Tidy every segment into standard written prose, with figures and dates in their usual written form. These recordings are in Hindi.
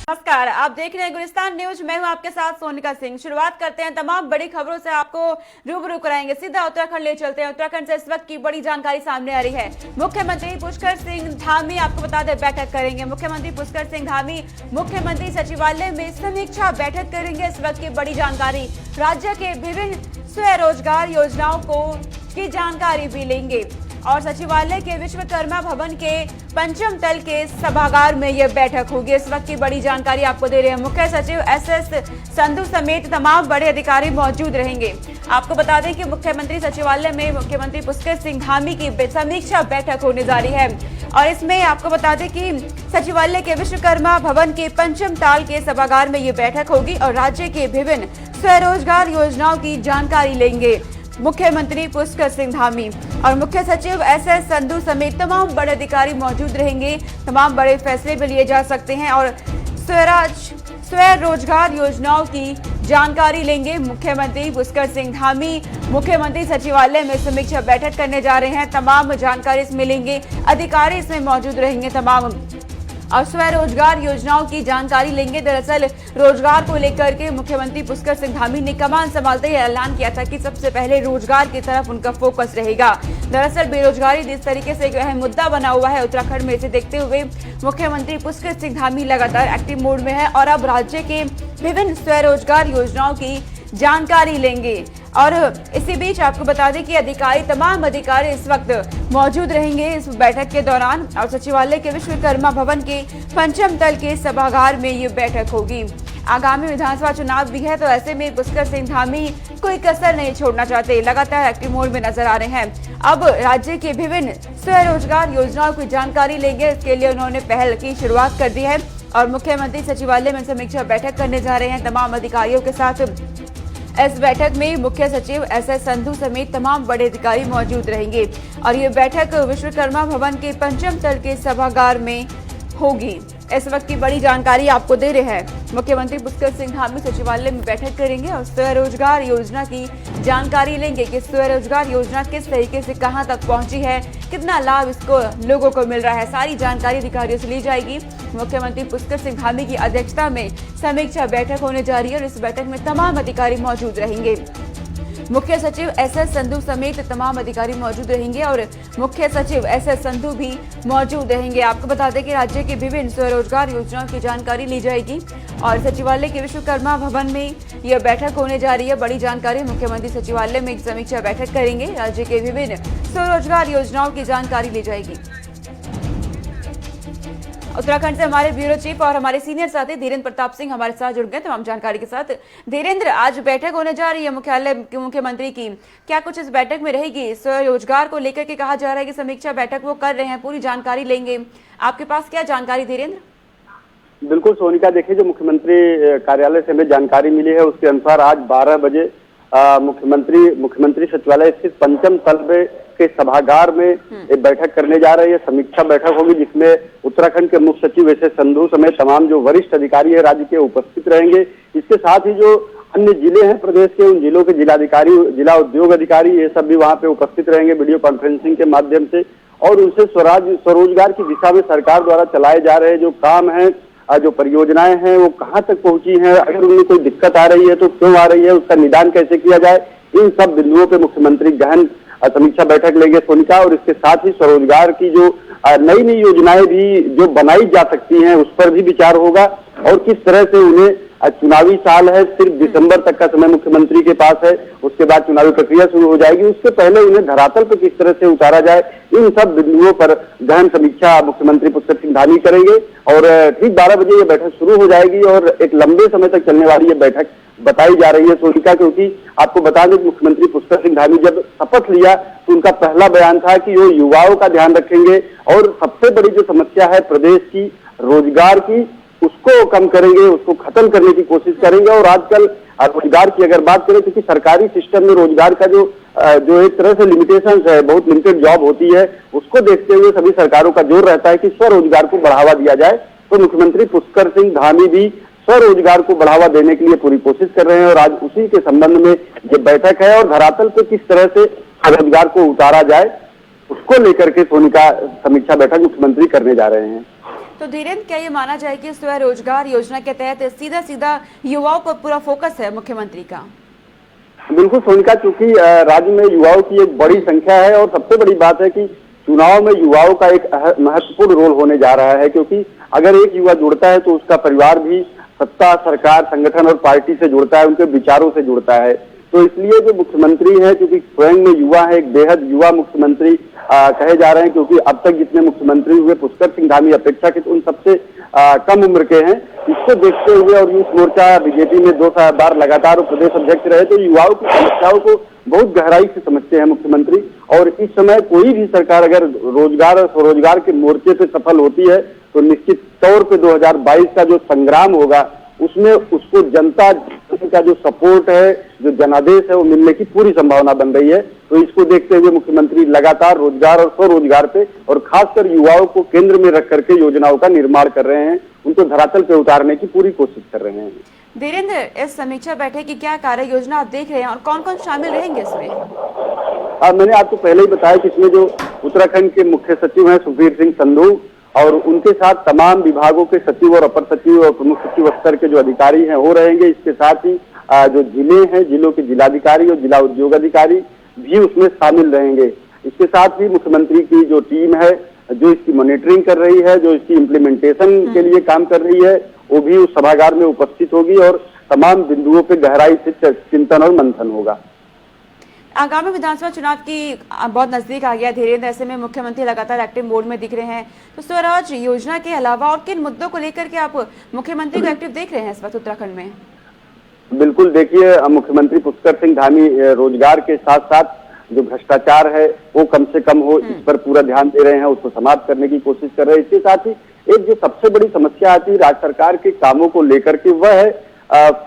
नमस्कार, आप देख रहे हैं गुलिस्तान न्यूज। मैं हूं आपके साथ सोनिका सिंह। शुरुआत करते हैं तमाम बड़ी खबरों से, आपको रूबरू कराएंगे। सीधा उत्तराखंड ले चलते हैं। उत्तराखंड से इस वक्त की बड़ी जानकारी सामने आ रही है। मुख्यमंत्री पुष्कर सिंह धामी, आपको बता दें, बैठक करेंगे। मुख्यमंत्री पुष्कर सिंह धामी मुख्यमंत्री सचिवालय में समीक्षा बैठक करेंगे। इस वक्त की बड़ी जानकारी, राज्य के विभिन्न स्वरोजगार योजनाओं की जानकारी भी लेंगे और सचिवालय के विश्वकर्मा भवन के पंचम तल के सभागार में यह बैठक होगी। इस वक्त की बड़ी जानकारी आपको दे रहे हैं। मुख्य सचिव एसएस संधू समेत तमाम बड़े अधिकारी मौजूद रहेंगे। आपको बता दें कि मुख्यमंत्री सचिवालय में मुख्यमंत्री पुष्कर सिंह धामी की समीक्षा बैठक होने जा रही है और इसमें आपको बता दें कि सचिवालय के विश्वकर्मा भवन के पंचम ताल के सभागार में ये बैठक होगी और राज्य के विभिन्न स्वरोजगार योजनाओं की जानकारी लेंगे मुख्यमंत्री पुष्कर सिंह धामी और मुख्य सचिव एसएस संधू समेत तमाम बड़े अधिकारी मौजूद रहेंगे। तमाम बड़े फैसले भी लिए जा सकते हैं और स्वरोजगार योजनाओं की जानकारी लेंगे मुख्यमंत्री पुष्कर सिंह धामी। मुख्यमंत्री सचिवालय में समीक्षा बैठक करने जा रहे हैं। तमाम जानकारी इसमें लेंगे, अधिकारी इसमें मौजूद रहेंगे तमाम और स्वरोजगार योजनाओं की जानकारी लेंगे। दरअसल रोजगार को लेकर के मुख्यमंत्री पुष्कर सिंह धामी ने कमान संभालते ही ऐलान किया था कि सबसे पहले रोजगार की तरफ उनका फोकस रहेगा। दरअसल बेरोजगारी जिस तरीके से एक अहम मुद्दा बना हुआ है उत्तराखंड में, इसे देखते हुए मुख्यमंत्री पुष्कर सिंह धामी लगातार एक्टिव मोड में है और अब राज्य के विभिन्न स्वरोजगार योजनाओं की जानकारी लेंगे। और इसी बीच आपको बता दें कि तमाम अधिकारी इस वक्त मौजूद रहेंगे इस बैठक के दौरान और सचिवालय के विश्वकर्मा भवन के पंचम तल के सभागार में ये बैठक होगी। आगामी विधानसभा चुनाव भी है, तो ऐसे में पुष्कर सिंह धामी कोई कसर नहीं छोड़ना चाहते, लगातार एक्टिव मोड में नजर आ रहे हैं। अब राज्य के विभिन्न स्वरोजगार योजनाओं की जानकारी लेंगे। इसके लिए उन्होंने पहल की शुरुआत कर दी है और मुख्यमंत्री सचिवालय में समीक्षा बैठक करने जा रहे हैं तमाम अधिकारियों के साथ। इस बैठक में मुख्य सचिव एसएस संधू समेत तमाम बड़े अधिकारी मौजूद रहेंगे और ये बैठक विश्वकर्मा भवन के पंचम तल के सभागार में होगी। इस वक्त की बड़ी जानकारी आपको दे रहे हैं। मुख्यमंत्री पुष्कर सिंह धामी सचिवालय में बैठक करेंगे और स्वरोजगार योजना की जानकारी लेंगे कि स्वरोजगार योजना किस तरीके से कहां तक पहुंची है, कितना लाभ इसको लोगों को मिल रहा है, सारी जानकारी अधिकारियों से ली जाएगी। मुख्यमंत्री पुष्कर सिंह धामी की अध्यक्षता में समीक्षा बैठक होने जा रही है और इस बैठक में तमाम अधिकारी मौजूद रहेंगे। मुख्य सचिव एसएस संधू समेत तमाम अधिकारी मौजूद रहेंगे और मुख्य सचिव एसएस संधू भी मौजूद रहेंगे। आपको बता दें कि राज्य के विभिन्न स्वरोजगार योजनाओं की जानकारी ली जाएगी और सचिवालय के विश्वकर्मा भवन में यह बैठक होने जा रही है। बड़ी जानकारी, मुख्यमंत्री सचिवालय में एक समीक्षा बैठक करेंगे, राज्य के विभिन्न स्वरोजगार योजनाओं की जानकारी ली जाएगी। उत्तराखंड से हमारे ब्यूरो चीफ और हमारे सीनियर साथी धीरेन्द्र प्रताप सिंह हमारे साथ जुड़ गए तमाम जानकारी के साथ। धीरेन्द्र, आज बैठक होने जा रही है मुख्यालय के मुख्यमंत्री की, क्या कुछ इस बैठक में रहेगी? स्वरोजगार को लेकर के कहा जा रहा है कि समीक्षा बैठक वो कर रहे हैं, पूरी जानकारी लेंगे। आपके पास क्या जानकारी धीरेन्द्र? बिल्कुल सोनिका, देखिए जो मुख्यमंत्री कार्यालय से हमें जानकारी मिली है उसके अनुसार आज 12 बजे मुख्यमंत्री सचिवालय स्थित पंचम तल के सभागार में एक बैठक करने जा रही है। समीक्षा बैठक होगी जिसमें उत्तराखंड के मुख्य सचिव एसएस संधू समेत तमाम जो वरिष्ठ अधिकारी है राज्य के उपस्थित रहेंगे। इसके साथ ही जो अन्य जिले हैं प्रदेश के, उन जिलों के जिलाधिकारी, जिला उद्योग अधिकारी, ये सब भी वहां पे उपस्थित रहेंगे वीडियो कॉन्फ्रेंसिंग के माध्यम से और उनसे स्वरोजगार की दिशा में सरकार द्वारा चलाए जा रहे जो काम है, जो परियोजनाएं हैं वो कहां तक पहुंची हैं, अगर उनमें कोई दिक्कत आ रही है तो क्यों आ रही है, उसका निदान कैसे किया जाए, इन सब बिंदुओं पे मुख्यमंत्री गहन समीक्षा बैठक लेंगे सोनिका। और इसके साथ ही स्वरोजगार की जो नई नई योजनाएं भी जो बनाई जा सकती हैं उस पर भी विचार होगा और किस तरह से उन्हें, चुनावी साल है, सिर्फ दिसंबर तक का समय मुख्यमंत्री के पास है, उसके बाद चुनावी प्रक्रिया शुरू हो जाएगी, उससे पहले उन्हें धरातल पर किस तरह से उतारा जाए, इन सब बिंदुओं पर गहन समीक्षा मुख्यमंत्री पुष्कर सिंह धामी करेंगे। और ठीक 12 बजे ये बैठक शुरू हो जाएगी और एक लंबे समय तक चलने वाली ये बैठक बताई जा रही है सोनिका, क्योंकि आपको बता दें मुख्यमंत्री पुष्कर सिंह धामी जब शपथ लिया तो उनका पहला बयान था कि वो युवाओं का ध्यान रखेंगे और सबसे बड़ी जो समस्या है प्रदेश की रोजगार की, उसको कम करेंगे, उसको खत्म करने की कोशिश करेंगे। और आजकल रोजगार की अगर बात करें, क्योंकि सरकारी सिस्टम में रोजगार का जो एक तरह से लिमिटेशंस है, बहुत लिमिटेड जॉब होती है, उसको देखते हुए सभी सरकारों का जोर रहता है कि स्वरोजगार को बढ़ावा दिया जाए। तो मुख्यमंत्री पुष्कर सिंह धामी भी स्वरोजगार को बढ़ावा देने के लिए पूरी कोशिश कर रहे हैं और आज उसी के संबंध में ये बैठक है और धरातल पे किस तरह से स्वरोजगार को उतारा जाए उसको लेकर के सोनिका समीक्षा बैठक मुख्यमंत्री करने जा रहे हैं। तो धीरेन्द्र, क्या ये माना जाए कि स्वरोजगार योजना के तहत सीधा सीधा युवाओं पर पूरा फोकस है मुख्यमंत्री का? बिल्कुल सोनिका, चूंकि राज्य में युवाओं की एक बड़ी संख्या है और सबसे बड़ी बात है कि चुनाव में युवाओं का एक महत्वपूर्ण रोल होने जा रहा है, क्योंकि अगर एक युवा जुड़ता है तो उसका परिवार भी सत्ता, सरकार, संगठन और पार्टी से जुड़ता है, उनके विचारों से जुड़ता है। तो इसलिए जो मुख्यमंत्री है, क्योंकि स्वयं में युवा है, एक बेहद युवा मुख्यमंत्री कहे जा रहे हैं, क्योंकि अब तक जितने मुख्यमंत्री हुए पुष्कर सिंह धामी अपेक्षाकृत उन सबसे कम उम्र के हैं। इसको देखते हुए और यूथ मोर्चा बीजेपी में 2 बार लगातार प्रदेश अध्यक्ष रहे, तो युवाओं की समस्याओं को बहुत गहराई से समझते हैं मुख्यमंत्री। और इस समय कोई भी सरकार अगर रोजगार और स्वरोजगार के मोर्चे पे सफल होती है तो निश्चित तौर पे 2022 का जो संग्राम होगा उसमें उसको जनता का जो सपोर्ट है, जो जनादेश है, वो मिलने की पूरी संभावना बन रही है। तो इसको देखते हुए मुख्यमंत्री लगातार रोजगार और स्वरोजगार पे और खासकर युवाओं को केंद्र में रख करके योजनाओं का निर्माण कर रहे हैं, उनको धरातल पे उतारने की पूरी कोशिश कर रहे हैं। धीरेन्द्र, इस समीक्षा बैठक की क्या कार्य योजना आप देख रहे हैं और कौन कौन शामिल रहेंगे इसमें? मैंने आपको पहले ही बताया कि इसमें जो उत्तराखंड के मुख्य सचिव हैं सुखबीर सिंह संधू और उनके साथ तमाम विभागों के सचिव और अपर सचिव और प्रमुख सचिव स्तर के जो अधिकारी हैं वो रहेंगे। इसके साथ ही जो जिले हैं, जिलों के जिलाधिकारी और जिला उद्योग अधिकारी भी उसमें शामिल रहेंगे। इसके साथ ही मुख्यमंत्री की जो टीम है जो इसकी मॉनिटरिंग कर रही है, जो इसकी इम्प्लीमेंटेशन के लिए काम कर रही है, वो भी उस सभागार में उपस्थित होगी और तमाम बिंदुओं पे गहराई से चिंतन और मंथन होगा। आगामी विधानसभा चुनाव की बहुत नजदीक आ गया धीरेन्द्र, ऐसे में मुख्यमंत्री लगातार एक्टिव मोड में दिख रहे हैं, तो स्वराज योजना के अलावा और किन मुद्दों को लेकर के आप मुख्यमंत्री को एक्टिव देख रहे हैं इस वक्त उत्तराखंड में? बिल्कुल, देखिए मुख्यमंत्री पुष्कर सिंह धामी रोजगार के साथ साथ जो भ्रष्टाचार है वो कम से कम हो, इस पर पूरा ध्यान दे रहे हैं, उसको समाप्त करने की कोशिश कर रहे हैं। इसके साथ ही एक जो सबसे बड़ी समस्या आती है राज्य सरकार के कामों को लेकर के, वह है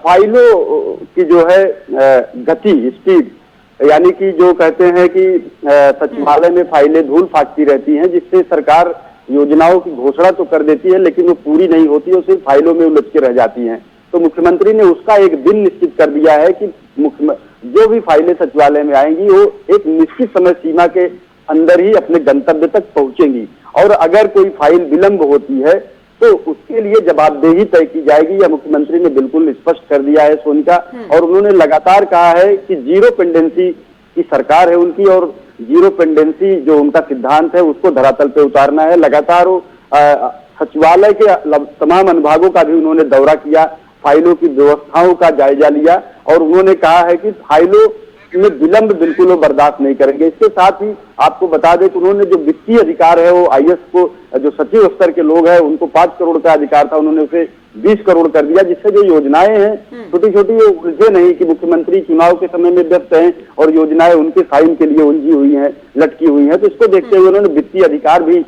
फाइलों की जो है गति, स्पीड, यानी कि जो कहते हैं कि सचिवालय में फाइलें धूल फाकती रहती हैं, जिससे सरकार योजनाओं की घोषणा तो कर देती है लेकिन वो पूरी नहीं होती और सिर्फ फाइलों में उलझ के रह जाती हैं। तो मुख्यमंत्री ने उसका एक दिन निश्चित कर दिया है कि जो भी फाइलें सचिवालय में आएंगी वो एक निश्चित समय सीमा के अंदर ही अपने गंतव्य तक पहुंचेंगी और अगर कोई फाइल विलंब होती है तो उसके लिए जवाबदेही तय की जाएगी। यह मुख्यमंत्री ने बिल्कुल स्पष्ट कर दिया है सोनिका, और उन्होंने लगातार कहा है कि जीरो पेंडेंसी की सरकार है उनकी और जीरो पेंडेंसी जो उनका सिद्धांत है उसको धरातल पे उतारना है। लगातार सचिवालय के तमाम अनुभागों का भी उन्होंने दौरा किया, फाइलों की व्यवस्थाओं का जायजा लिया और उन्होंने कहा है कि फाइलों में विलंब बिल्कुल वो बर्दाश्त नहीं करेंगे। इसके साथ ही आपको बता दें कि उन्होंने जो वित्तीय अधिकार है वो आईएएस को, जो सचिव स्तर के लोग हैं उनको 5 करोड़ का अधिकार था, उन्होंने उसे 20 करोड़ कर दिया, जिससे जो योजनाएं हैं छोटी छोटी वो उलझे नहीं कि मुख्यमंत्री चुनाव के समय में व्यस्त हैं और योजनाएं उनके साइन के लिए उलझी हुई हैं, लटकी हुई हैं। तो इसको देखते हुए उन्होंने वित्तीय अधिकार भी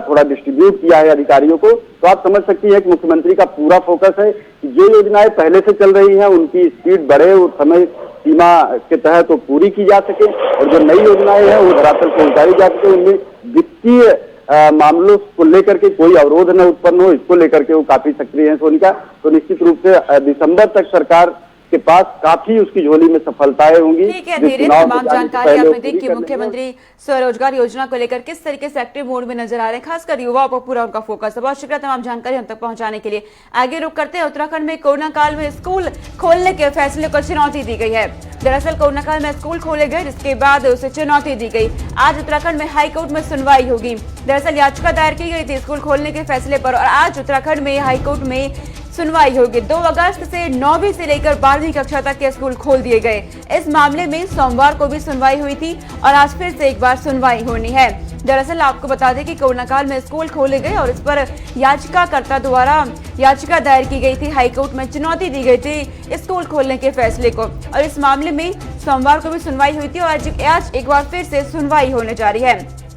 थोड़ा डिस्ट्रीब्यूट किया है अधिकारियों को। तो आप समझ सकती हैं कि मुख्यमंत्री का पूरा फोकस है कि जो योजनाएं पहले से चल रही हैं उनकी स्पीड बढ़े और समय सीमा के तहत वो पूरी की जा सके और जो नई योजनाएं हैं वो धरातल पर उतारी जा सके, उनमें वित्तीय मामलों को लेकर के कोई अवरोध न उत्पन्न हो, इसको लेकर के वो काफी सक्रिय हैं सोनिका। तो निश्चित रूप से दिसंबर तक सरकार के पास काफी उसकी झोली में सफलताएं होंगी। ठीक है धीरेन्द्र, तमाम जानकारी आपने दी कि मुख्यमंत्री स्वरोजगार योजना को लेकर किस तरीके से एक्टिव मोड में नजर आ रहे हैं, खासकर युवाओं पर पूरा उनका फोकस है। बहुत शुक्रिया तमाम जानकारी हम तक पहुंचाने के लिए। आगे रुक करते हैं, उत्तराखंड में कोरोना काल में स्कूल खोलने के फैसले को चुनौती दी गई है। दरअसल कोरोना काल में स्कूल खोले गए जिसके बाद उसे चुनौती दी गई। आज उत्तराखंड में हाईकोर्ट में सुनवाई होगी। दरअसल याचिका दायर की गई थी स्कूल खोलने के फैसले पर और आज उत्तराखंड में हाईकोर्ट में सुनवाई होगी। 2 अगस्त से 9वीं से लेकर 12वीं कक्षा तक के स्कूल खोल दिए गए। इस मामले में सोमवार को भी सुनवाई हुई थी और आज फिर से एक बार सुनवाई होनी है। दरअसल आपको बता दें कि कोरोना काल में स्कूल खोले गए और इस पर याचिकाकर्ता द्वारा याचिका दायर की गई थी। हाईकोर्ट में चुनौती दी गई थी स्कूल खोलने के फैसले को और इस मामले में सोमवार को भी सुनवाई हुई थी और आज एक बार फिर से सुनवाई होने जा रही है।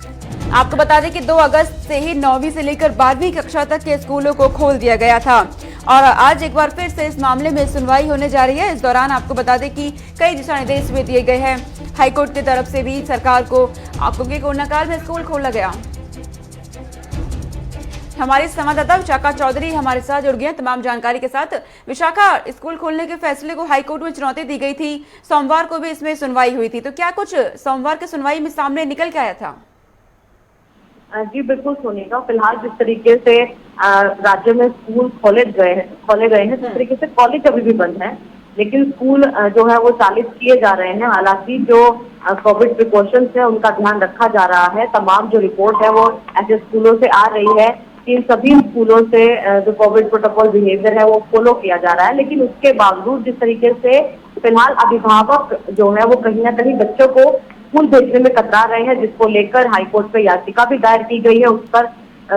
आपको बता दें कि 2 अगस्त से ही 9वीं से लेकर 12वीं कक्षा तक के स्कूलों को खोल दिया गया था और आज एक बार फिर से इस मामले में सुनवाई होने जा रही है। इस दौरान आपको बता दें कि कई दिशा निर्देश भी दिए गए हैं हाईकोर्ट की तरफ से भी सरकार को, आपको कि कोरोना काल में स्कूल खोला गया। हमारे संवाददाता विशाखा चौधरी हमारे साथ जुड़ गए हैं तमाम जानकारी के साथ। विशाखा, स्कूल खोलने के फैसले को हाईकोर्ट में चुनौती दी गई थी, सोमवार को भी इसमें सुनवाई हुई थी, तो क्या कुछ सोमवार की सुनवाई में सामने निकल के आया था? जी बिल्कुल सोनिका, फिलहाल जिस तरीके से राज्य में स्कूल खोले गए हैं। जिस तरीके से कॉलेज अभी भी बंद है, लेकिन स्कूल जो है वो चालित किए जा रहे हैं। हालांकि जो कोविड प्रिकॉशंस है उनका ध्यान रखा जा रहा है। तमाम जो रिपोर्ट है वो ऐसे स्कूलों से आ रही है कि इन सभी स्कूलों से जो कोविड प्रोटोकॉल बिहेवियर है वो फॉलो किया जा रहा है। लेकिन उसके बावजूद जिस तरीके से फिलहाल अभिभावक जो है वो कहीं ना कहीं बच्चों को स्कूल भेजने में कतरा रहे हैं, जिसको लेकर हाईकोर्ट पे याचिका भी दायर की गई है। उस पर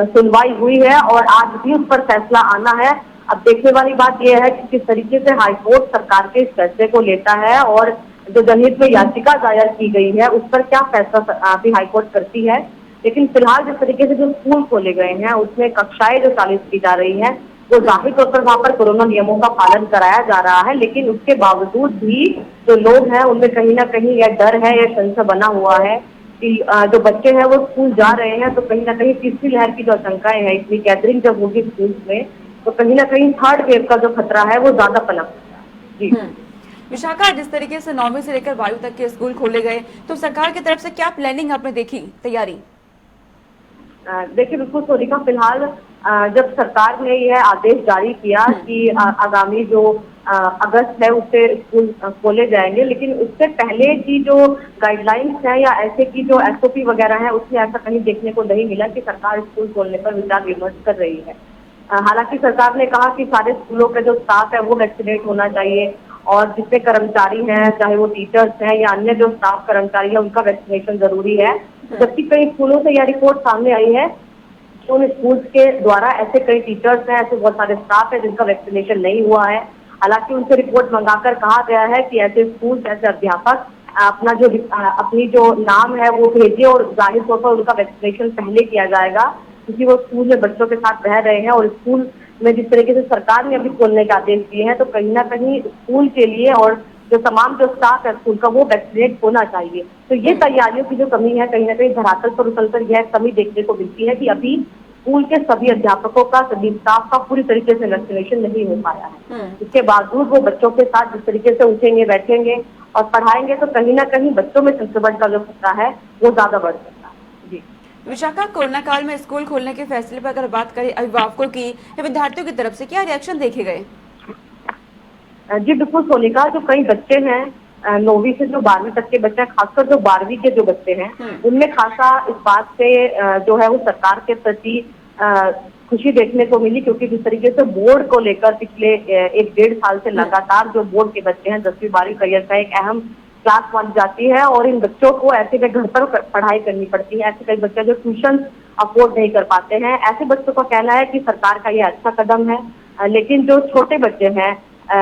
सुनवाई हुई है और आज भी उस पर फैसला आना है। अब देखने वाली बात यह है कि किस तरीके से हाईकोर्ट सरकार के इस फैसले को लेता है और जो जनहित में याचिका दायर की गई है उस पर क्या फैसला अभी हाईकोर्ट करती है। लेकिन फिलहाल जिस तरीके से जो स्कूल खोले गए हैं उसमें कक्षाएं जो चालू की जा रही है वो जाहिर तौर पर वहां पर कोरोना नियमों का पालन कराया जा रहा है। लेकिन उसके बावजूद भी जो लोग हैं उनमें कहीं ना कहीं यह डर है, यह संशय बना हुआ है कि जो बच्चे हैं वो स्कूल जा रहे हैं तो कहीं ना कहीं तीसरी लहर की जो आशंकाएं हैं, इतनी गैदरिंग जब होगी स्कूल में तो कहीं ना कहीं थर्ड वेव का जो खतरा है वो ज्यादा पनप जी। विशाखा, जिस तरीके से 9वीं से लेकर 12वीं तक के स्कूल खोले गए तो सरकार की तरफ से क्या प्लानिंग आपने देखी, तैयारी? देखिए बिल्कुल सोनिका, फिलहाल जब सरकार ने यह आदेश जारी किया कि आगामी जो अगस्त है उससे स्कूल खोले जाएंगे, लेकिन उससे पहले की जो गाइडलाइंस है या ऐसे की जो SOP वगैरह है उसमें ऐसा कहीं देखने को नहीं मिला कि सरकार स्कूल खोलने पर विचार विमर्श कर रही है। हालांकि सरकार ने कहा कि सारे स्कूलों का जो स्टाफ है वो वैक्सीनेट होना चाहिए और जितने कर्मचारी हैं, चाहे वो टीचर्स हैं या अन्य जो स्टाफ कर्मचारी है, उनका वैक्सीनेशन जरूरी है। जबकि कई स्कूलों से यह रिपोर्ट सामने आई है कि उन स्कूल्स के द्वारा ऐसे कई टीचर्स हैं, ऐसे बहुत सारे स्टाफ है जिनका वैक्सीनेशन नहीं हुआ है। हालांकि उनसे रिपोर्ट मंगाकर कहा गया है कि ऐसे स्कूल, ऐसे अध्यापक अपनी जो नाम है वो भेजिए और जाहिर तौर पर उनका वैक्सीनेशन पहले किया जाएगा, क्योंकि वो स्कूल में बच्चों के साथ रह रहे हैं। और स्कूल में जिस तरीके से सरकार ने अभी खोलने के आदेश दिए हैं तो कहीं ना कहीं स्कूल के लिए और जो तमाम जो स्टाफ है स्कूल का वो वैक्सीनेट होना चाहिए। तो ये तैयारियों की जो कमी है कहीं ना कहीं धरातल पर उतरकर यह कमी देखने को मिलती है कि अभी स्कूल के सभी अध्यापकों का, सभी स्टाफ का पूरी तरीके से वैक्सीनेशन नहीं हो पाया है। इसके बावजूद वो बच्चों के साथ जिस तरीके से उठेंगे, बैठेंगे और पढ़ाएंगे तो कहीं ना कहीं बच्चों में संक्रमण का जो खतरा है वो ज्यादा बढ़ सकता है। जी विशाखा, कोरोना काल में स्कूल खोलने के फैसले पर अगर बात करें अभिभावकों की या विद्यार्थियों की तरफ से, क्या रिएक्शन देखे गए? जी बिल्कुल सोनिका, जो कई बच्चे हैं 9वीं से जो 12वीं तक के बच्चे हैं, खासकर जो 12वीं के जो बच्चे हैं उनमें खासा इस बात से जो है वो सरकार के प्रति खुशी देखने को मिली, क्योंकि जिस तरीके से बोर्ड को लेकर पिछले 1-1.5 साल से लगातार जो बोर्ड के बच्चे हैं 10वीं 12वीं करियर का एक अहम क्लास मानी जाती है और इन बच्चों को ऐसे में घर पर पढ़ाई करनी पड़ती है। ऐसे कई बच्चे जो ट्यूशन अफोर्ड नहीं कर पाते हैं, ऐसे बच्चों का कहना है कि सरकार का ये अच्छा कदम है। लेकिन जो छोटे बच्चे हैं,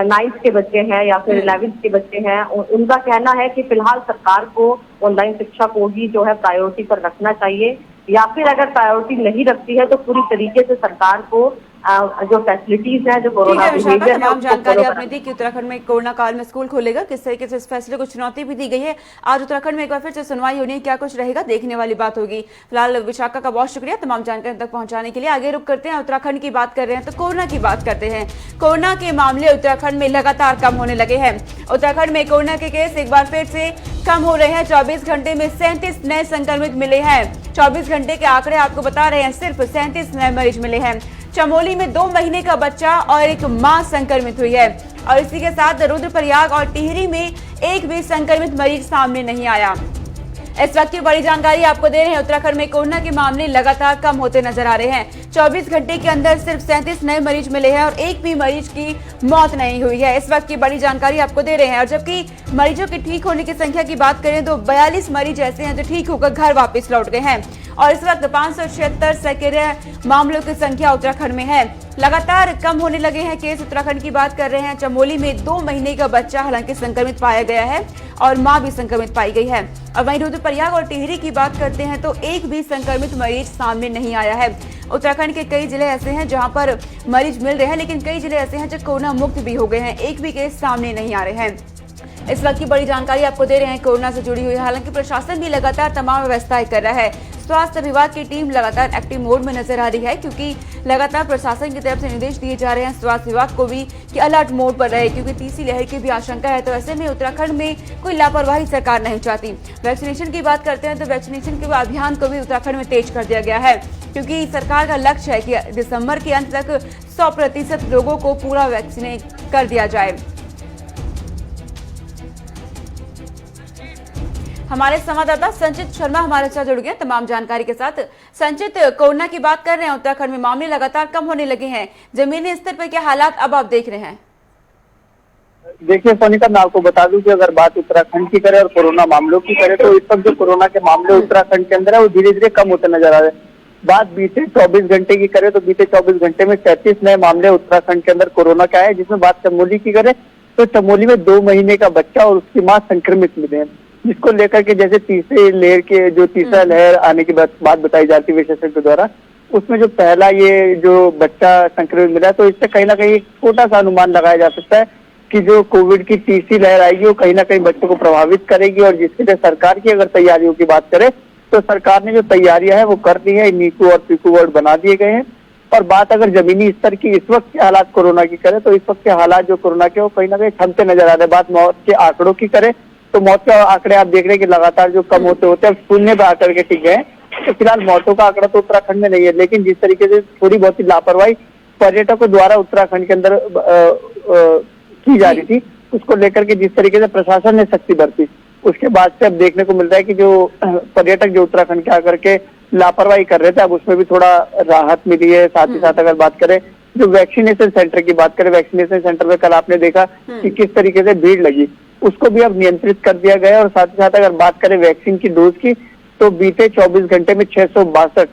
9th के बच्चे हैं या फिर 11th के बच्चे हैं, उनका कहना है कि फिलहाल सरकार को ऑनलाइन शिक्षा को ही जो है प्रायोरिटी पर रखना चाहिए, या फिर अगर प्रायोरिटी नहीं रखती है तो पूरी तरीके से सरकार को जो फैसिलिटीज है, जो कोरोना बिहेवियर तमाम जानकारी आपने दी कि उत्तराखंड में कोरोना काल में स्कूल खोलेगा, किस तरीके से इस फैसले को चुनौती भी दी गई है। आज उत्तराखंड में एक बार फिर से सुनवाई होनी है, क्या कुछ रहेगा देखने वाली बात होगी। फिलहाल विशाखा का बहुत शुक्रिया तमाम जानकारी तक पहुंचाने के लिए। आगे रुक करते हैं, उत्तराखंड की बात कर रहे हैं तो कोरोना की बात करते हैं। कोरोना के मामले उत्तराखंड में लगातार कम होने लगे हैं। उत्तराखंड में कोरोना के केस एक बार फिर से कम हो रहे हैं। 24 घंटे में 37 नए संक्रमित मिले हैं। 24 घंटे के आंकड़े आपको बता रहे हैं, सिर्फ 37 नए मरीज मिले हैं। चमोली में 2 महीने का बच्चा और एक मां संक्रमित हुई है और इसी के साथ रुद्रप्रयाग और टिहरी में एक भी संक्रमित मरीज सामने नहीं आया। इस वक्त की बड़ी जानकारी आपको दे रहे हैं। उत्तराखंड में कोरोना के मामले लगातार कम होते नजर आ रहे हैं। 24 घंटे के अंदर सिर्फ 37 नए मरीज मिले हैं और एक भी मरीज की मौत नहीं हुई है। इस वक्त की बड़ी जानकारी आपको दे रहे हैं। और जबकि मरीजों के ठीक होने की संख्या की बात करें तो 42 मरीज ऐसे हैं जो ठीक होकर घर वापस लौट गए हैं और इस वक्त 576 सक्रिय मामलों की संख्या उत्तराखंड में है। लगातार कम होने लगे हैं केस। उत्तराखंड की बात कर रहे हैं। चमोली में 2 महीने का बच्चा हालांकि संक्रमित पाया गया है और मां भी संक्रमित पाई गई है। और वहीं रुद्रप्रयाग और टिहरी की बात करते हैं तो एक भी संक्रमित मरीज सामने नहीं आया है। उत्तराखंड के कई जिले ऐसे हैं जहां पर मरीज मिल रहे हैं, लेकिन कई जिले ऐसे हैं जो कोरोना मुक्त भी हो गए हैं। एक भी केस सामने नहीं आ रहे हैं। इस वक्त की बड़ी जानकारी आपको दे रहे हैं कोरोना से जुड़ी हुई। हालांकि प्रशासन भी लगातार तमाम व्यवस्थाएं कर रहा है। स्वास्थ्य विभाग की टीम लगातार एक्टिव मोड में नजर आ रही है, क्योंकि लगातार प्रशासन की तरफ से निर्देश दिए जा रहे हैं स्वास्थ्य विभाग को भी कि अलर्ट मोड पर रहे, क्योंकि तीसरी लहर की भी आशंका है। तो ऐसे में उत्तराखंड में कोई लापरवाही सरकार नहीं चाहती। वैक्सीनेशन की बात करते हैं तो वैक्सीनेशन के अभियान को भी उत्तराखंड में तेज कर दिया गया है। क्योंकि सरकार का लक्ष्य है कि दिसंबर के अंत तक 100% लोगों को पूरा वैक्सीनेट कर दिया जाए। हमारे संवाददाता संचित शर्मा हमारे साथ जुड़ गए तमाम जानकारी के साथ। संचित, कोरोना की बात कर रहे हैं, उत्तराखंड में मामले लगातार कम होने लगे हैं, जमीनी स्तर पर क्या हालात अब आप देख रहे हैं? देखिए सोनिका, मैं आपको बता दूं कि अगर बात उत्तराखंड की करें और कोरोना मामलों की करें तो इस वक्त जो कोरोना के मामले उत्तराखंड के अंदर है वो धीरे धीरे कम होते नजर आ रहे हैं। बात बीते 24 घंटे की करें तो बीते 24 घंटे में 33 नए मामले उत्तराखंड के अंदर कोरोना का है, जिसमें बात चमोली की करें तो चमोली में 2 महीने का बच्चा और उसकी मां संक्रमित मिले हैं, जिसको लेकर के जैसे तीसरा लहर आने की बात बताई जाती है विशेषज्ञों द्वारा, उसमें जो पहला ये जो बच्चा संक्रमित मिला है तो इससे कहीं ना कहीं छोटा सा अनुमान लगाया जा सकता है कि जो कोविड की तीसरी लहर आएगी वो कहीं ना कहीं बच्चों को प्रभावित करेगी। और जिसके लिए सरकार की अगर तैयारियों की बात करें तो सरकार ने जो तैयारियां हैं वो कर दी है, नीकू और पीकू वार्ड बना दिए गए हैं। और बात अगर जमीनी स्तर की इस वक्त के हालात कोरोना की करें तो इस वक्त के हालात जो कोरोना के वो कहीं ना कहीं थमते नजर आ रहे हैं। बात मौत के आंकड़ों की करें तो मौत के आंकड़े आप देख रहे हैं कि लगातार जो कम होते होते अब शून्य पे आकर के टिक गए। तो फिलहाल मौतों का आंकड़ा तो उत्तराखंड में नहीं है, लेकिन जिस तरीके से थोड़ी बहुत ही लापरवाही पर्यटकों द्वारा उत्तराखंड के अंदर की जा रही थी, उसको लेकर के जिस तरीके से प्रशासन ने सख्ती बरती, उसके बाद से अब देखने को मिल रहा है कि जो पर्यटक जो उत्तराखंड के आकर के लापरवाही कर रहे थे अब उसमें भी थोड़ा राहत मिली है। साथ ही साथ अगर बात करें जो वैक्सीनेशन सेंटर की बात करें, वैक्सीनेशन सेंटर में कल आपने देखा कि किस तरीके से भीड़ लगी, उसको भी अब नियंत्रित कर दिया गया है। और साथ ही साथ अगर बात करें वैक्सीन की डोज की तो बीते 24 घंटे में 662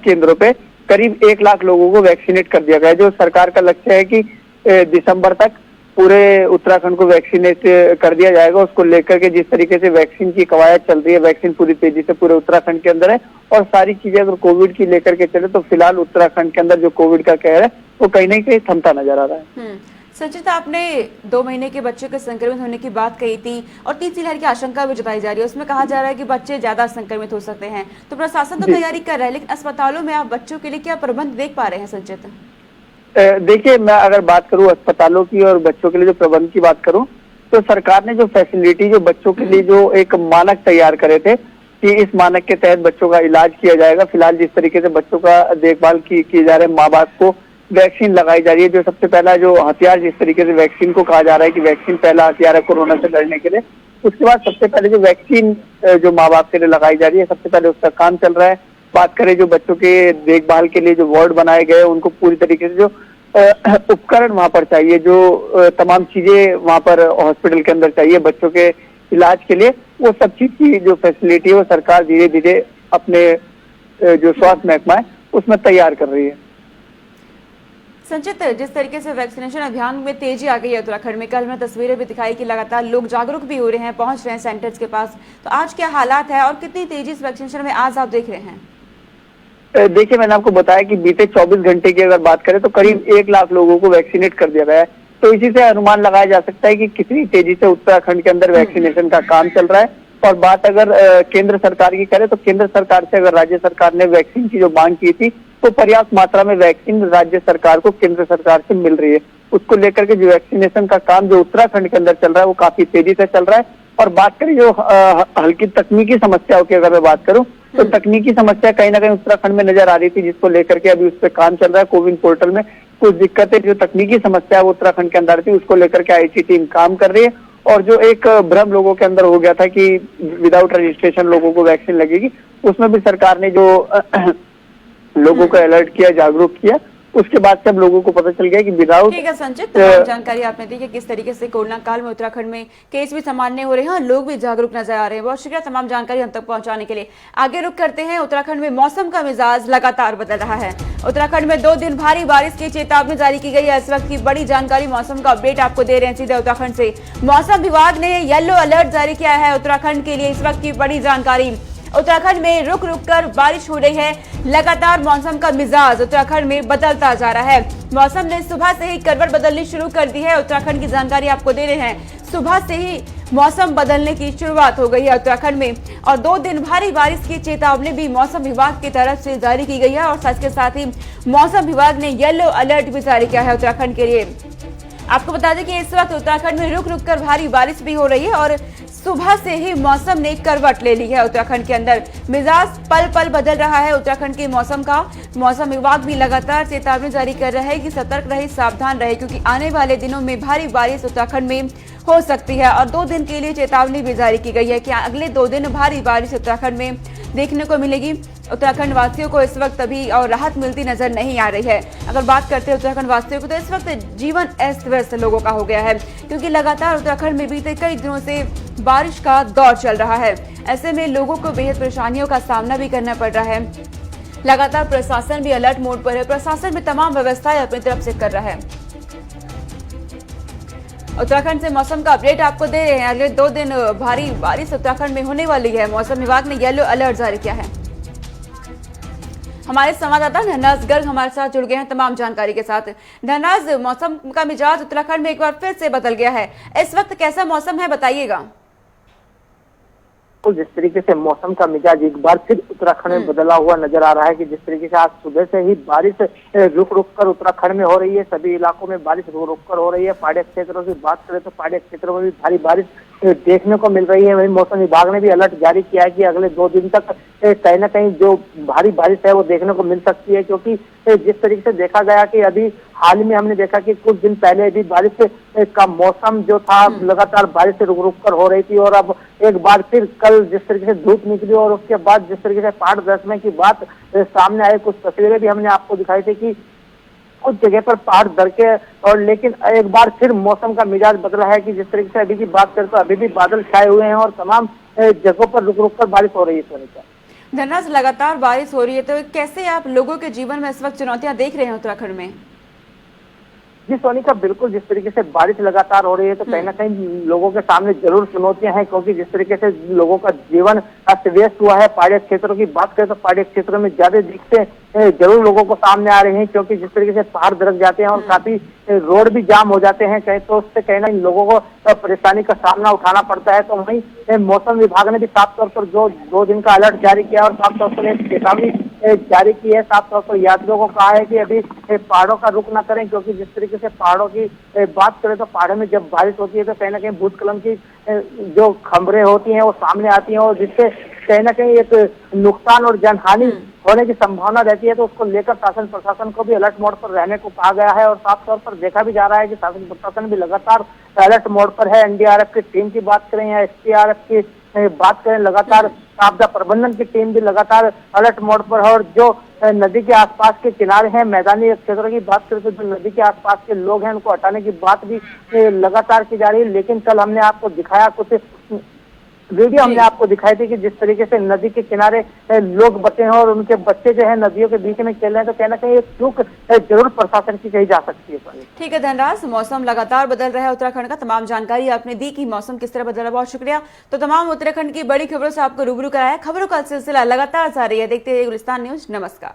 केंद्रों पे करीब 1 लाख लोगों को वैक्सीनेट कर दिया गया है। जो सरकार का लक्ष्य है कि दिसंबर तक पूरे उत्तराखंड को वैक्सीनेट कर दिया जाएगा, उसको लेकर के जिस तरीके से वैक्सीन की कवायद चल रही है, वैक्सीन पूरी तेजी से पूरे उत्तराखंड के अंदर है। और सारी चीजें अगर कोविड की लेकर के चले तो फिलहाल उत्तराखंड के अंदर जो कोविड का कहर है वो कहीं ना कहीं थमता नजर आ रहा है। संचित, आपने 2 महीने के बच्चे के संक्रमित होने की बात कही थी और तीसरी लहर की आशंका भी जताई जा रही है, उसमें कहा जा रहा है कि बच्चे ज्यादा संक्रमित हो सकते हैं, तो प्रशासन तो तैयारी कर रहा है, लेकिन अस्पतालों में आप बच्चों के लिए क्या प्रबंध देख पा रहे हैं? संचित, देखिए, मैं अगर बात करूं अस्पतालों की और बच्चों के लिए जो प्रबंध की बात करूं तो सरकार ने जो फैसिलिटी जो बच्चों के लिए जो एक मानक तैयार करे थे कि इस मानक के तहत बच्चों का इलाज किया जाएगा। फिलहाल जिस तरीके से बच्चों का देखभाल किए जा रहे हैं, माँ बाप को वैक्सीन लगाई जा रही है, जो सबसे पहला जो हथियार जिस तरीके से वैक्सीन को कहा जा रहा है कि वैक्सीन पहला हथियार है कोरोना से लड़ने के लिए, उसके बाद सबसे पहले जो वैक्सीन जो माँ बाप के लिए लगाई जा रही है सबसे पहले उसका काम चल रहा है। बात करें जो बच्चों के देखभाल के लिए जो वार्ड बनाए गए उनको पूरी तरीके से जो उपकरण वहां पर चाहिए, जो तमाम चीजें वहां पर हॉस्पिटल के अंदर चाहिए बच्चों के इलाज के लिए, वो सब चीज की जो फैसिलिटी है वो सरकार धीरे धीरे अपने जो स्वास्थ्य महकमा है उसमें तैयार कर रही है। संचित, जिस तरीके से वैक्सीनेशन अभियान में तेजी आ गई है उत्तराखंड में, कल मैंने तस्वीरें भी दिखाई कि लगातार लोग जागरूक भी हो रहे हैं, पहुंच रहे हैं सेंटर्स के पास, तो आज क्या हालात है और कितनी तेजी इस वैक्सीनेशन में आज आप देख रहे हैं? देखिए, मैंने आपको बताया कि बीते 24 घंटे की अगर बात करें तो करीब 1 लाख लोगों को वैक्सीनेट कर दिया गया है। तो इसी से अनुमान लगाया जा सकता है कि कितनी तेजी से उत्तराखंड के अंदर वैक्सीनेशन का काम चल रहा है। और बात अगर केंद्र सरकार की करें तो केंद्र सरकार से अगर राज्य सरकार ने वैक्सीन की जो मांग की थी तो पर्याप्त मात्रा में वैक्सीन राज्य सरकार को केंद्र सरकार से मिल रही है। उसको लेकर के जो वैक्सीनेशन का काम जो उत्तराखंड के अंदर चल रहा है वो काफी तेजी से चल रहा है। और बात करें जो हल्की तकनीकी समस्याओं की अगर मैं बात करूं तो तकनीकी समस्या कहीं ना कहीं उत्तराखंड में नजर आ रही थी, जिसको लेकर के अभी उस पर काम चल रहा है। कोविन पोर्टल में कुछ दिक्कतें जो तकनीकी समस्या है वो उत्तराखंड के अंदर थी, उसको लेकर के IT टीम काम कर रही है। और जो एक भ्रम लोगों के अंदर हो गया था कि विदाउट रजिस्ट्रेशन लोगों को वैक्सीन लगेगी, उसमें भी सरकार ने जो लोगों को अलर्ट किया, जागरूक किया, उसके बाद से अब लोगों को पता चल गया कि विदाउट। ठीक है संचित, तमाम जानकारी आपने दी कि किस तरीके से कोरोना काल में उत्तराखंड में केस भी सामान्य हो रहे हैं और लोग भी जागरूक नजर आ रहे हैं। बहुत शुक्रिया तमाम जानकारी हम तक पहुंचाने के लिए। आगे रुक करते हैं, उत्तराखंड में मौसम का मिजाज लगातार बदल रहा है। उत्तराखंड में 2 दिन भारी बारिश की चेतावनी जारी की गई है। इस वक्त की बड़ी जानकारी, मौसम का अपडेट आपको दे रहे हैं सीधे उत्तराखंड से। मौसम विभाग ने येलो अलर्ट जारी किया है उत्तराखंड के लिए। इस वक्त की बड़ी जानकारी, उत्तराखंड में रुक रुक कर बारिश हो रही है। लगातार मौसम का मिजाज उत्तराखंड में बदलता जा रहा है। मौसम ने सुबह से ही करवट बदलनी शुरू कर दी है। उत्तराखंड की जानकारी आपको दे रहे हैं, सुबह से ही मौसम बदलने की शुरुआत हो गई है उत्तराखंड में। और 2 दिन भारी बारिश की चेतावनी भी मौसम विभाग की तरफ से जारी की गई है। और साथ के साथ ही मौसम विभाग ने येलो अलर्ट भी जारी किया है उत्तराखंड के लिए। आपको बता दें कि इस वक्त उत्तराखंड में रुक रुक कर भारी बारिश भी हो रही है और सुबह से ही मौसम ने करवट ले ली है। उत्तराखंड के अंदर मिजाज पल पल बदल रहा है उत्तराखंड के मौसम का। मौसम विभाग भी लगातार चेतावनी जारी कर रहा है कि सतर्क रहे, सावधान रहे, क्योंकि आने वाले दिनों में भारी बारिश उत्तराखंड में हो सकती है। और 2 दिन के लिए चेतावनी भी जारी की गई है कि अगले 2 दिन भारी बारिश उत्तराखंड में देखने को मिलेगी। उत्तराखंड वासियों को इस वक्त अभी और राहत मिलती नजर नहीं आ रही है। अगर बात करते हैं उत्तराखंड वासियों को, तो इस वक्त जीवन अस्त व्यस्त लोगों का हो गया है, क्योंकि लगातार उत्तराखंड में बीते कई दिनों से बारिश का दौर चल रहा है। ऐसे में लोगों को बेहद परेशानियों का सामना भी करना पड़ रहा है। लगातार प्रशासन भी अलर्ट मोड पर है। प्रशासन भी तमाम व्यवस्थाएं अपनी तरफ से कर रहा है। उत्तराखंड से मौसम का अपडेट आपको दे रहे हैं। अगले 2 दिन भारी बारिश उत्तराखंड में होने वाली है। मौसम विभाग ने येलो अलर्ट जारी किया है। हमारे संवाददाता धनराज गर्ग हमारे साथ जुड़ गए हैं तमाम जानकारी के साथ। धनराज, मौसम का मिजाज उत्तराखंड में एक बार फिर से बदल गया है। इस वक्त कैसा मौसम है, बताइएगा। तो जिस तरीके से मौसम का मिजाज एक बार फिर उत्तराखंड में बदला हुआ नजर आ रहा है कि जिस तरीके से आज सुबह से ही बारिश रुक रुक कर उत्तराखंड में हो रही है। सभी इलाकों में बारिश रुक रुक कर हो रही है। पहाड़ी क्षेत्रों की बात करें तो पहाड़ी क्षेत्रों में भी भारी बारिश देखने को मिल रही है। वहीं मौसम विभाग ने भी अलर्ट जारी किया है कि अगले 2 दिन तक कहीं ना कहीं जो भारी बारिश है वो देखने को मिल सकती है, क्योंकि जिस तरीके से देखा गया कि अभी हाल में हमने देखा कि कुछ दिन पहले भी बारिश का मौसम जो था लगातार बारिश से रुक रुक कर हो रही थी, और अब एक बार फिर कल जिस तरीके से धूप निकली और उसके बाद जिस तरीके से पहाड़ धंसने की बात सामने आई, कुछ तस्वीरें भी हमने आपको दिखाई थी कि कुछ जगह पर पहाड़ धरके, और लेकिन एक बार फिर मौसम का मिजाज बदला है कि जिस तरीके से अभी की बात करें तो अभी भी बादल छाए हुए हैं और तमाम जगहों पर रुक रुक कर बारिश हो रही है। सोनिका, धनराज, लगातार बारिश हो रही है, तो कैसे आप लोगों के जीवन में इस वक्त चुनौतियां देख रहे हैं उत्तराखंड में? जी सोनिका, बिल्कुल जिस तरीके से बारिश लगातार हो रही है तो कहीं ना कहीं लोगों के सामने जरूर चुनौतियां हैं, क्योंकि जिस तरीके से लोगों का जीवन अस्त व्यस्त हुआ है। पहाड़ी क्षेत्रों की बात करें तो पहाड़ी क्षेत्रों में ज्यादा दिक्कतें जरूर लोगों को सामने आ रही हैं, क्योंकि जिस तरीके से पहाड़ दरक जाते हैं और काफी रोड भी जाम हो जाते हैं कहीं, तो उससे कहीं ना कहीं लोगों को परेशानी का सामना उठाना पड़ता है। तो वहीं मौसम विभाग ने भी साफ तौर पर जो 2 दिन का अलर्ट जारी किया और साफ तौर पर एक चेतावनी जारी की है। साफ तौर पर यात्रियों को कहा है कि अभी पहाड़ों का रुख न करें, क्योंकि जिस तरीके से पहाड़ों की बात करें तो पहाड़ों में जब बारिश होती है तो कहीं ना कहीं भूस्खलन की जो खबरें होती हैं वो सामने आती हैं, और जिससे कहीं ना कहीं एक नुकसान और जनहानि होने की संभावना रहती है। तो उसको लेकर शासन प्रशासन को भी अलर्ट मोड पर रहने को कहा गया है, और साफ तौर पर देखा भी जा रहा है कि शासन प्रशासन भी लगातार अलर्ट मोड पर है। एनडीआरएफ की टीम की बात करें या एसडीआरएफ की बात करें, लगातार आपदा प्रबंधन की टीम भी लगातार अलर्ट मोड पर है। और जो नदी के आसपास के किनारे हैं, मैदानी क्षेत्रों की बात करें तो जो नदी के आसपास के लोग हैं उनको हटाने की बात भी लगातार की जा रही है। लेकिन कल हमने आपको दिखाया, कुछ वीडियो हमने आपको दिखाई थी कि जिस तरीके से नदी के किनारे लोग बचे हैं और उनके बच्चे जो है नदियों के बीच में खेल रहे हैं, तो कहना कहीं एक चूक जरूर प्रशासन की कही जा सकती है। ठीक है धनराज, मौसम लगातार बदल रहा है उत्तराखंड का। तमाम जानकारी आपने दी कि मौसम किस तरह बदल रहा है, बहुत शुक्रिया। तो तमाम उत्तराखंड की बड़ी खबरों से आपको रूबरू कराया। खबरों का सिलसिला लगातार जारी है। देखते रहिए गुलिस्तान न्यूज। नमस्कार।